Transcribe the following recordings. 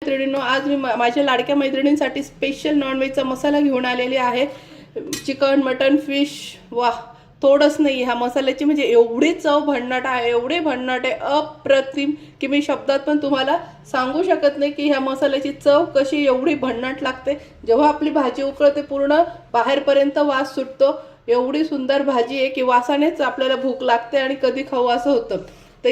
मैत्रिणींनो, आज मी माझ्या लाडक्या मैत्रिणींसाठी स्पेशल नॉनव्हेजचा मसाला घेऊन आलेली आहे. चिकन, मटन, फिश, वाह, थोडंच नाही ह्या मसाल्याची. म्हणजे एवढी चव भन्नाट आहे, एवढे भन्नाट आहे, अप्रतिम, की मी शब्दात पण तुम्हाला सांगू शकत नाही की ह्या मसाल्याची चव कशी एवढी भन्नाट लागते. जेव्हा आपली भाजी उकळते पूर्ण बाहेरपर्यंत वास सुटतो. एवढी सुंदर भाजी आहे की वासानेच आपल्याला भूक लागते आणि कधी खाऊ असं होतं. तर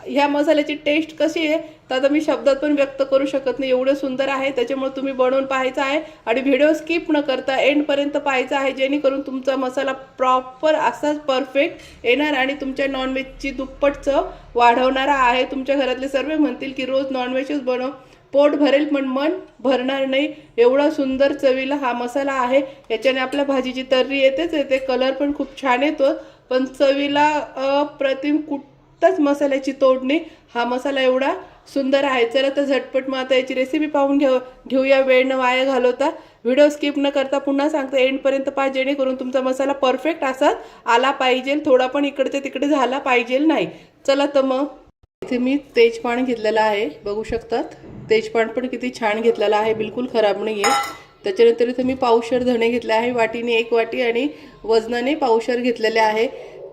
ह्या मसाल्याची टेस्ट कशी आहे तर आता मी शब्दात पण व्यक्त करू शकत नाही, एवढं सुंदर आहे. त्याच्यामुळे तुम्ही बनवून पाहायचं आहे आणि व्हिडिओ स्किप न करता एंडपर्यंत पाहायचा आहे, जेणेकरून तुमचा मसाला प्रॉपर असाच परफेक्ट येणार आणि तुमच्या नॉनव्हेजची दुप्पट चव वाढवणारा आहे. तुमच्या घरातले सर्व म्हणतील की रोज नॉनव्हेजच बनव, पोट भरेल पण मन भरणार नाही. एवढा सुंदर चवीला हा मसाला आहे. याच्याने आपल्या भाजीची तर्री येते, कलर पण खूप छान येतो, पण चवीला अप्रतिम कुठंच मसाल्याची तोडणी. हा मसाला एवढा सुंदर आहे. चला तर झटपट मग आता याची रेसिपी पाहून घेऊया, वेळ न वाया घालवता. व्हिडिओ स्किप न करता पुन्हा सांगते एंडपर्यंत पहा, जेणेकरून तुमचा मसाला परफेक्ट असा आला पाहिजे, थोडा पण इकडचे तिकडे झाला पाहिजे नाही. चला तर मग इथे मी तेजपान घेतलेला आहे, बघू शकतात. तेजपान पण किती छान घेतलेला आहे, बिलकुल खराब नाही आहे. त्याच्यानंतर इथे मी पावशर धणे घेतले आहे, वाटीने 1 वाटी आणि वजनाने पावशर घेतलेले आहे.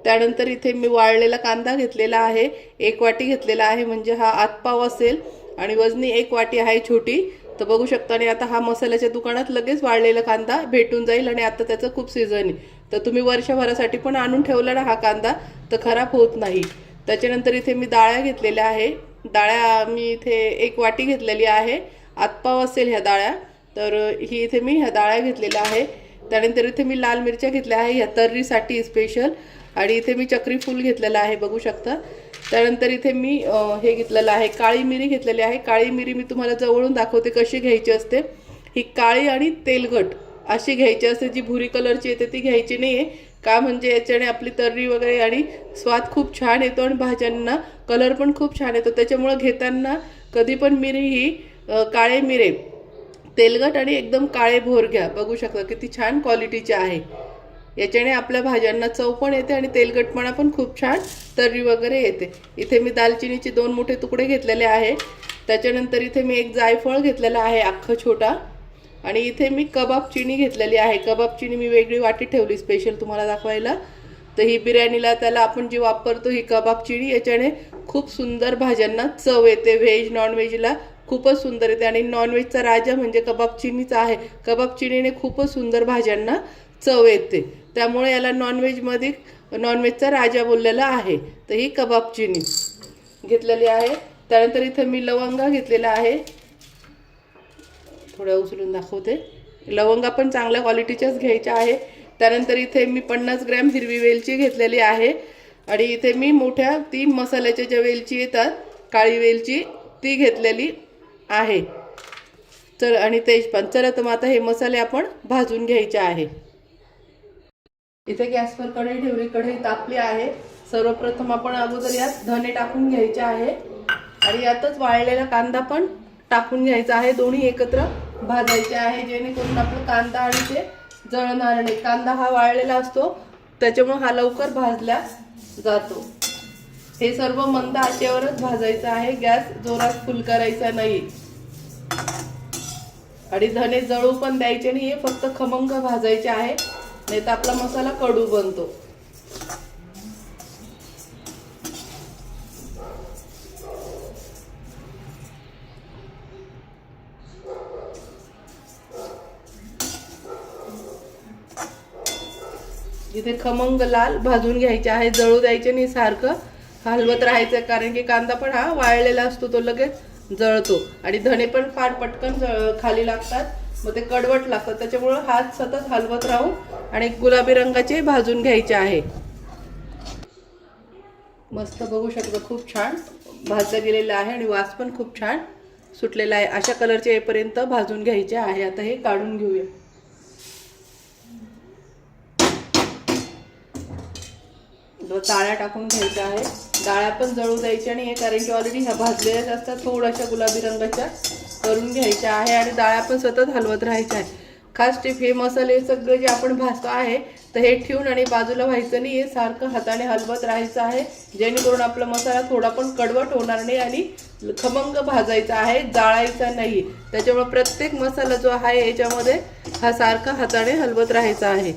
त्यानंतर इथे मी वाळलेला कांदा घेतलेला आहे, 1 वाटी घेतलेला आहे, म्हणजे हा आतपाव असेल. आणि वजनी 1 वाटी आहे छोटी, तर बघू शकता. आणि आता हा मसाल्याच्या दुकानात लगेच वाळलेला कांदा भेटून जाईल आणि आता त्याचं खूप सीझन आहे, तर तुम्ही वर्षभरासाठी पण आणून ठेवला ना हा कांदा तर खराब होत नाही. त्याच्यानंतर इथे मी डाळ्या घेतलेल्या आहे. डाळ्या मी इथे 1 वाटी घेतलेली आहे, आतपाव असेल ह्या डाळ्या, तर ही इथे मी ह्या डाळ्या घेतलेल्या आहे. त्यानंतर इथे मी लाल मिरच्या घेतल्या आहे ह्या तर्रीसाठी स्पेशल. आणि इथे मी चक्री फूल घेतलेलं आहे, बघू शकता. त्यानंतर इथे मी हे घेतलेलं आहे, काळी मिरी घेतलेली आहे. काळी मिरी मी तुम्हाला जवळून दाखवते कशी घ्यायची असते. ही काळी आणि तेलकट अशी घ्यायची असते, जी भुरी कलरची येते ती घ्यायची नाही आहे. का म्हणजे याच्याने आपली तर्री वगैरे आणि स्वाद खूप छान येतो आणि भाज्यांना कलर पण खूप छान येतो. त्याच्यामुळं घेताना कधी पण मिरी ही काळे मिरे, तेलकट आणि एकदम काळे भोर घ्या. बघू शकता किती छान क्वालिटीचे आहे. याच्याने आपल्या भाज्यांना चव पण येते आणि तेलकटपणा पण खूप छान तर्री वगैरे येते. इथे मी दालचिनीचे 2 मोठे तुकडे घेतलेले आहे. त्याच्यानंतर इथे मी 1 जायफळ घेतलेला आहे अख्खा छोटा. आणि इथे मी कबाब चिनी घेतलेली आहे. कबाब चिनी मी वेगळी वाटी ठेवली स्पेशल तुम्हाला दाखवायला. तर ही बिर्याणीला त्याला आपण जी वापरतो ही कबाब चिनी, याच्याने खूप सुंदर भाज्यांना चव येते. व्हेज नॉनव्हेजला खूपच सुंदर येते आणि नॉनव्हेजचा राजा म्हणजे कबाब चिनीचा आहे. कबाब चिनीने खूपच सुंदर भाज्यांना चव येते, त्यामुळे याला नॉनव्हेजमध्ये नॉनव्हेजचा राजा बोललेला आहे. तर ही कबाब चिनी घेतलेली आहे. त्यानंतर इथे मी लवंगा घेतलेला आहे, थोड्या उचलून दाखवते. लवंगा पण चांगल्या क्वालिटीच्याच घ्यायच्या आहे. त्यानंतर इथे मी 50 ग्रॅम हिरवी वेलची घेतलेली आहे. आणि इथे मी मोठ्या 3 मसाल्याच्या ज्या वेलची येतात, काळी वेलची ती घेतलेली आहे. तर आणि तेजपान. चला तर मग आता हे मसाले आपण भाजून घ्यायचे आहे. इथे गॅसवर कढई ठेवली, कढई तापली आहे. सर्वप्रथम आपण अगोदर यात धणे टाकून घ्यायचे आहे आणि यातच वाळलेला कांदा पण टाकून घ्यायचा आहे. दोन्ही एकत्र भाजायचे आहे, जेणेकरून आपला कांदा आणि ते जळणार नाही. कांदा हा वाळलेला असतो, त्याच्यामुळे हा लवकर भाजला जातो. हे सर्व मंद आचेवरच भाजायचं आहे, गॅस जोरात फुल करायचा नाही. आणि धणे जळू पण द्यायचे नाही, फक्त खमंग भाजायचे आहे, नाही तर आपला मसाला कडू बनतो. इथे खमंग लाल भाजून घ्यायचे आहे, जळू द्यायचे नाही, सारखं हलवत राहायचं, कारण की कांदा पण हा वाळलेला असतो, तो लगेच जळतो. आणि धणे पण फार पटकन खाली लागतात, मग ते कडवट लागतात. त्याच्यामुळे हात सतत हलवत राहून आणि गुलाबी रंगाचे भाजून घ्यायचे आहे. मस्त बघू शकता, खूप छान भाजलं गेलेलं आहे आणि वास पण खूप छान सुटलेला आहे. अशा कलरचे येईपर्यंत भाजून घ्यायचे आहे. आता हे काढून घेऊया. डाळ्या टाकून घ्यायच्या आहे. डाळ्या पण जळू द्यायच्या नाही, कारण की ऑलरेडी ह्या भाजलेल्याच असतात, थोड्याशा गुलाबी रंगाच्या करून घ्यायच्या आहे. आणि डाळ्या पण सतत हलवत राहायच्या आहे. खास टिप, हे मसाले सगळे जे आपण भाजतो आहे तर हे ठेवून आणि बाजूला व्हायचं नाही, हे सारखं हाताने हलवत राहायचं आहे, जेणेकरून आपला मसाला थोडा पण कडवट होणार नाही आणि खमंग भाजायचा आहे, जाळायचा नाही. त्याच्यामुळे प्रत्येक मसाला जो आहे याच्यामध्ये हा सारखा हाताने हलवत राहायचा आहे.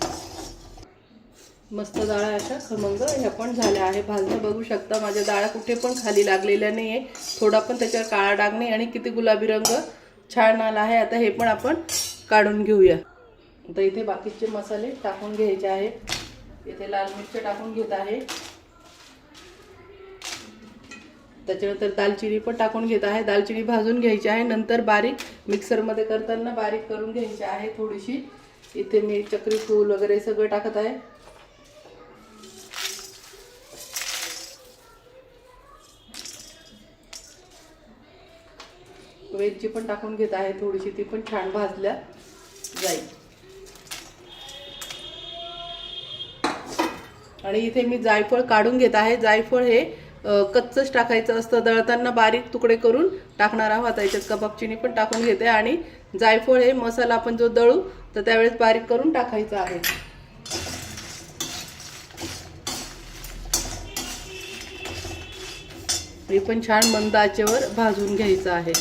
मस्त डाळ अशा खमंग ह्या पण झाल्या आहे भाजणं. बघू शकता माझ्या डाळ कुठे पण खाली लागलेल्या नाही आहे, थोडा पण त्याच्यावर काळा डाग नाही आणि किती गुलाबी रंग छान आला आहे. आता हे पण आपण काढून घेऊया. आता इथे बाकीचे मसाले टाकून घ्यायचे आहे. इथे लाल मिरची टाकून घेत आहे, त्याच्यानंतर दालचिनी पण टाकून घेत आहे. दालचिनी भाजून घ्यायची आहे, नंतर बारीक मिक्सरमध्ये करताना बारीक करून घ्यायची आहे थोडीशी. इथे मी चक्री फूल वगैरे सगळं टाकत आहे. वेलची पण टाकून घेत आहे थोडीशी, ती पण छान भाजल्या जाईल. आणि इथे मी जायफळ काढून घेत आहे. जायफळ हे कच्चंच टाकायचं असतं, दळताना बारीक तुकडे करून टाकणार आहोत. आता याच्यात कबाब चिनी पण टाकून घेते आणि जायफळ हे मसाला आपण जो दळू तर त्यावेळेस बारीक करून टाकायचं आहे. हे पण छान मंद आचेवर भाजून घ्यायचं आहे,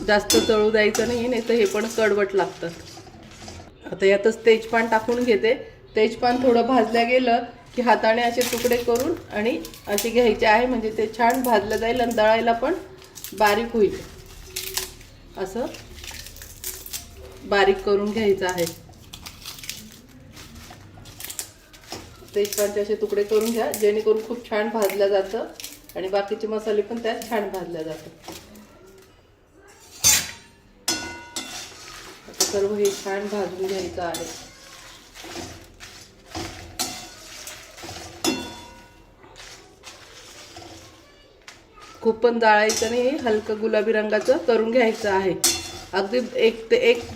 जास्त तळू द्यायचं नाही, नाही तर हे पण कडवट लागतात. आता यातच तेजपान टाकून घेते. तेजपान थोडं भाजल्या गेलं की हाताने असे तुकडे करून आणि असे घ्यायचे आहे, म्हणजे ते छान भाजलं जाईल आणि दळायला पण बारीक होईल. असं बारीक करून घ्यायचं आहे. तेजपानचे असे तुकडे करून घ्या, जेणेकरून खूप छान भाजलं जातं आणि बाकीचे मसाले पण त्यात छान भाजले जातात. आता सर्व हे छान भाजून घ्यायचं आहे. खूप पण जाळायचं नाही, हलकं गुलाबी रंगाचं करून घ्यायचं आहे. अगदी 1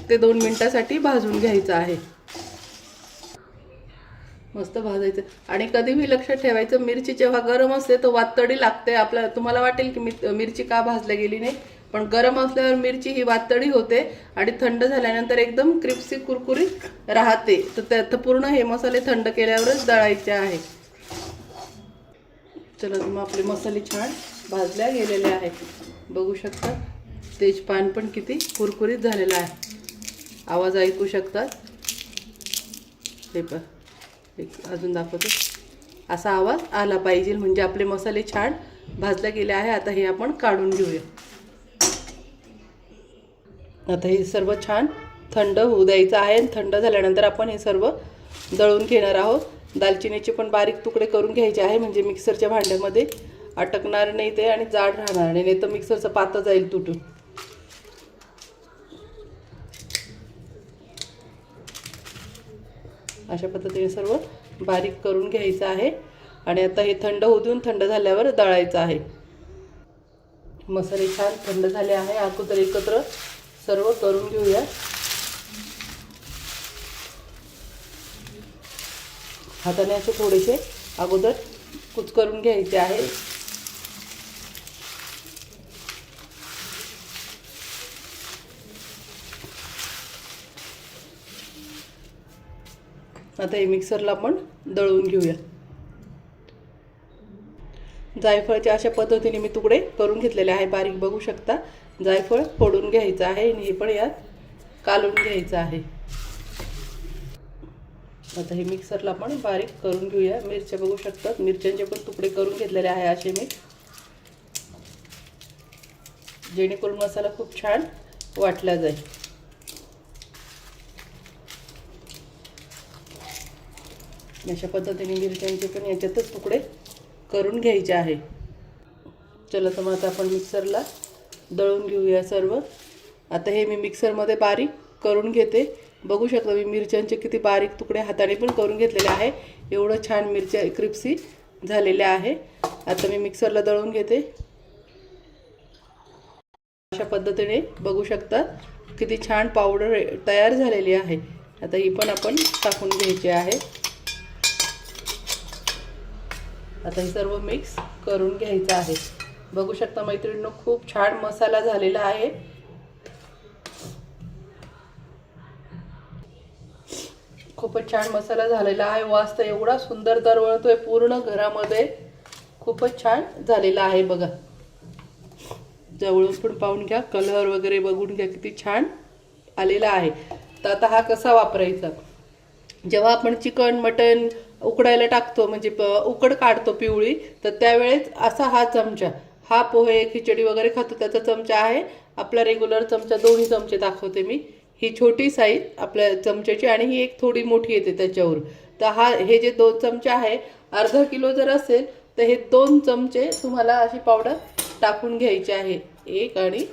ते 2 मिनिटासाठी भाजून घ्यायचं आहे. मस्त भाजायचं. आणि कधीही लक्षात ठेवायचं, मिरची जेव्हा गरम असते तो वातडी लागते. आपल्याला तुम्हाला वाटेल की मिरची का भाजल्या गेली नाही, पण गरम असल्यावर मिरची ही वातडी होते आणि थंड झाल्यानंतर एकदम क्रिस्पी कुरकुरीत राहते. तर त्यात पूर्ण हे मसाले थंड केल्यावरच दळायचे आहे. चला मग आपले मसाले छान भाजल्या गेलेले आहेत. बघू शकता तेजपान पण किती कुरकुरीत झालेला आहे. आवाज ऐकू शकतात. हे पण अजून दाखवतो, असा आवाज आला पाहिजे, म्हणजे आपले मसाले छान भाजले गेले आहे. आता हे आपण काढून घेऊया. आता हे सर्व छान थंड होऊ द्यायचं आहे. थंड झाल्यानंतर आपण हे सर्व दळून घेणार आहोत. दालचिनीचे पण बारीक तुकडे करून घ्यायचे आहे, म्हणजे मिक्सरच्या भांड्यामध्ये अटकणार नाही ते आणि जाड राहणार नाही, तर मिक्सरचं पातं जाईल तुटून. अशा पद्धतीने सर्व बारीक करून घ्यायचं आहे. आणि आता हे थंड होऊ देऊन थंड झाल्यावर दळायचं आहे. मसाले छान थंड झाले आहे. अगोदर एकत्र सर्व करून घेऊया. हाताने असे थोडेसे अगोदर कुचकरून घ्यायचे आहे. आता हे मिक्सरला आपण दळून घेऊया. जायफळाच्या अशा पद्धतीने मी तुकडे करून घेतलेले आहे बारीक. बघू शकता जायफळ फोडून घ्यायचं आहे आणि हे पण यात कालून घ्यायचं आहे. आता हे मिक्सरला आपण बारीक करून घेऊया. मिरच्या बघू शकता, मिरच्यांचे पण तुकडे करून घेतलेले आहे असे मी, जेणेकरून मसाला खूप छान वाटला जाईल. अशा पद्धतीने मिरच्यांचे पण याच्यातच तुकडे करून घ्यायचे आहे. चला तर मग आता आपण मिक्सरला दळून घेऊया सर्व. आता हे मी मिक्सरमध्ये बारीक करून घेते. बघू शकता मी मिरच्यांचे किती बारीक तुकडे हाताने पण करून घेतलेले आहे. एवढं छान मिरच्या क्रिस्पी झालेल्या आहे. आता मी मिक्सरला दळून घेते. अशा पद्धतीने बघू शकता किती छान पावडर तयार झालेली आहे. आता ही पण आपण टाकून घ्यायची आहे. आता हे सर्व मिक्स करून घ्यायचं आहे. बघू शकता मैत्रिणींनो, खूप छान मसाला झालेला आहे. खूपच छान मसाला झालेला आहे. वास तर एवढा सुंदर दरवळतोय पूर्ण घरामध्ये. खूपच छान झालेला आहे बघा. जवळून पण पाहून घ्या, कलर वगैरे बघून घ्या किती छान आलेला आहे. तर आता हा कसा वापरायचा, जेव्हा आपण चिकन मटन उकडायला टाकतो म्हणजे उकड काढतो पिवळी, तर त्यावेळेस असा हा चमचा, हा पोहे खिचडी वगैरे खातो त्याचा चमचा आहे. आपला रेग्युलर चमचा, दोन्ही चमचे दाखवते मी. ही छोटी साईज आपल्या चमच्याची आणि ही एक थोडी मोठी येते त्याच्यावर. तर हे जे 2 चमचे आहे, अर्धा किलो जर असेल तर हे 2 चमचे तुम्हाला अशी पावडर टाकून घ्यायची आहे. 1 आणि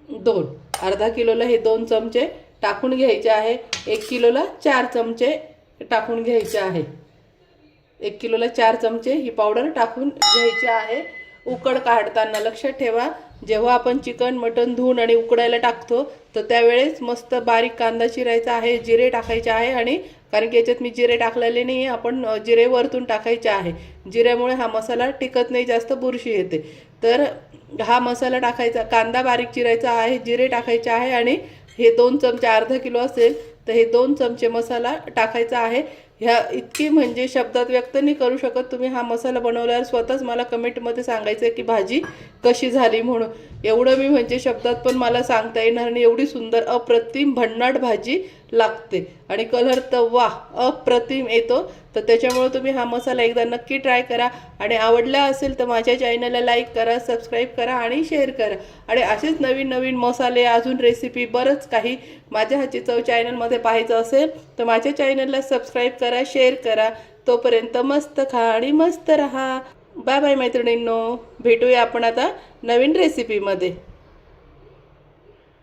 2, अर्धा किलोला हे 2 चमचे टाकून घ्यायचे आहे. 1 किलोला 4 चमचे टाकून घ्यायचे आहे. 1 किलोला 4 चमचे ही पावडर टाकून घ्यायची आहे. उकड काढताना लक्षात ठेवा, जेव्हा आपण चिकन मटन धुवून आणि उकडायला टाकतो तर त्यावेळेस मस्त बारीक कांदा चिरायचा आहे, जिरे टाकायचे आहे. आणि कारण की याच्यात मी जिरे टाकलेले नाही, आपण जिरे वरतून टाकायचे आहे. जिऱ्यामुळे हा मसाला टिकत नाही, जास्त बुरशी येते. तर हा मसाला टाकायचा, कांदा बारीक चिरायचा आहे, जिरे टाकायचे आहे आणि हे 2 चमचे, अर्धा किलो असेल तर हे 2 चमचे मसाला टाकायचा आहे. ह्या इतकी म्हणजे शब्दात व्यक्त नाही करू शकत. तुम्ही हा मसाला बनवल्यावर स्वतःच मला कमेंटमध्ये सांगायचं आहे की भाजी कशी झाली म्हणून. एवढं मी म्हणजे शब्दात पण मला सांगता येणार नाही, एवढी सुंदर अप्रतिम भन्नाट भाजी लागते. आणि कलर तर वाह अप्रतिम येतो. तर त्याच्यामुळे तुम्ही हा मसाला एकदा नक्की ट्राय करा. आणि आवडला असेल तर माझ्या चॅनलला लाईक करा, सबस्क्राईब करा आणि शेअर करा. आणि असेच नवीन नवीन मसाले, अजून रेसिपी, बरंच काही माझ्या हातची चव चॅनलमध्ये पाहायचं असेल तर माझ्या चॅनलला सबस्क्राईब करा, शेअर करा. तोपर्यंत मस्त खा आणि मस्त रहा. बाय बाय मैत्रिणींनो, भेटूया आपण आता नवीन रेसिपीमध्ये.